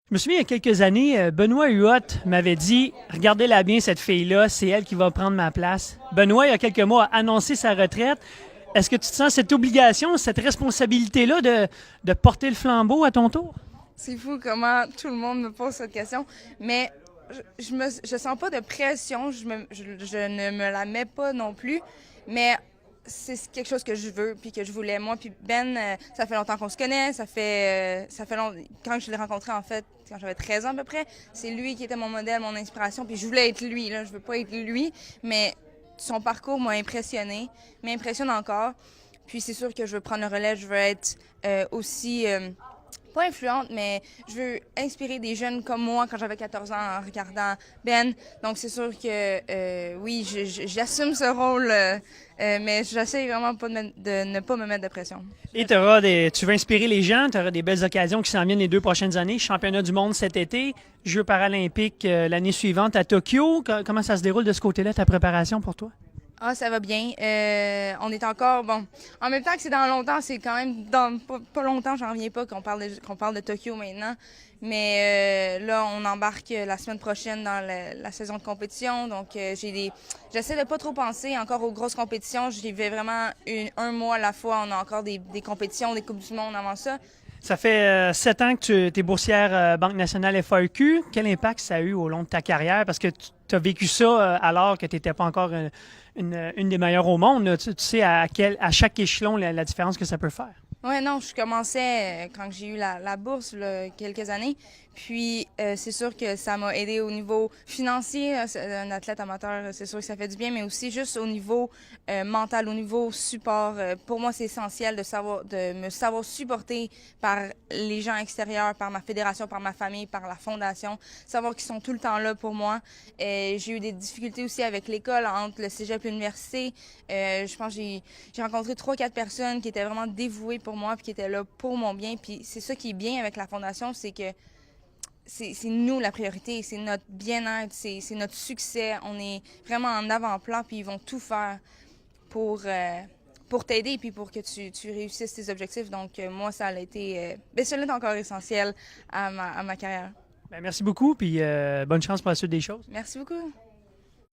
Je me souviens, il y a quelques années, Benoît Huot m'avait dit regardez-la bien, cette fille-là, c'est elle qui va prendre ma place. Benoît, il y a quelques mois, a annoncé sa retraite. Est-ce que tu te sens cette obligation, cette responsabilité-là de porter le flambeau à ton tour? C'est fou comment tout le monde me pose cette question, mais je sens pas de pression, je ne me la mets pas non plus, mais c'est quelque chose que je veux puis que je voulais. Moi puis Ben, ça fait longtemps qu'on se connaît, quand je l'ai rencontré en fait, quand j'avais 13 ans à peu près, c'est lui qui était mon modèle, mon inspiration, puis je voulais être lui là, je veux pas être lui, mais son parcours m'a impressionné, m'impressionne encore. Puis c'est sûr que je veux prendre le relais, je veux être aussi pas influente, mais je veux inspirer des jeunes comme moi quand j'avais 14 ans en regardant Ben. Donc c'est sûr que oui, j'assume ce rôle, mais j'essaie vraiment pas de ne pas me mettre de pression. Et tu veux inspirer les gens, tu auras des belles occasions qui s'en viennent les 2 prochaines années. Championnat du monde cet été, Jeux paralympiques l'année suivante à Tokyo. Comment ça se déroule de ce côté-là, ta préparation pour toi? Ah, ça va bien. On est encore, bon, en même temps que c'est dans longtemps, c'est quand même dans pas longtemps, j'en reviens pas qu'on parle de Tokyo maintenant. Mais là, on embarque la semaine prochaine dans la saison de compétition. Donc, j'essaie de pas trop penser encore aux grosses compétitions. J'y vais vraiment un mois à la fois. On a encore des compétitions, des Coupes du Monde avant ça. Ça fait 7 ans que tu es boursière Banque nationale FAEQ. Quel impact ça a eu au long de ta carrière? Parce que tu as vécu ça alors que tu n'étais pas encore une des meilleures au monde. Là. Tu sais à chaque échelon la différence que ça peut faire. Ouais, non, je commençais quand j'ai eu la bourse, là, quelques années. Puis, c'est sûr que ça m'a aidé au niveau financier. Un athlète amateur, c'est sûr que ça fait du bien, mais aussi juste au niveau mental, au niveau support. Pour moi, c'est essentiel de me savoir supporter par les gens extérieurs, par ma fédération, par ma famille, par la fondation. Savoir qu'ils sont tout le temps là pour moi. J'ai eu des difficultés aussi avec l'école, entre le cégep et l'université. Je pense que j'ai rencontré 3-4 personnes qui étaient vraiment dévouées pour moi puis qui étaient là pour mon bien. Puis c'est ça qui est bien avec la fondation, c'est que c'est nous la priorité, c'est notre bien-être, c'est notre succès. On est vraiment en avant-plan, puis ils vont tout faire pour t'aider puis pour que tu réussisses tes objectifs. Donc moi, ça a été, ça l'est encore essentiel à ma carrière. Ben, merci beaucoup, puis bonne chance pour la suite des choses. Merci beaucoup.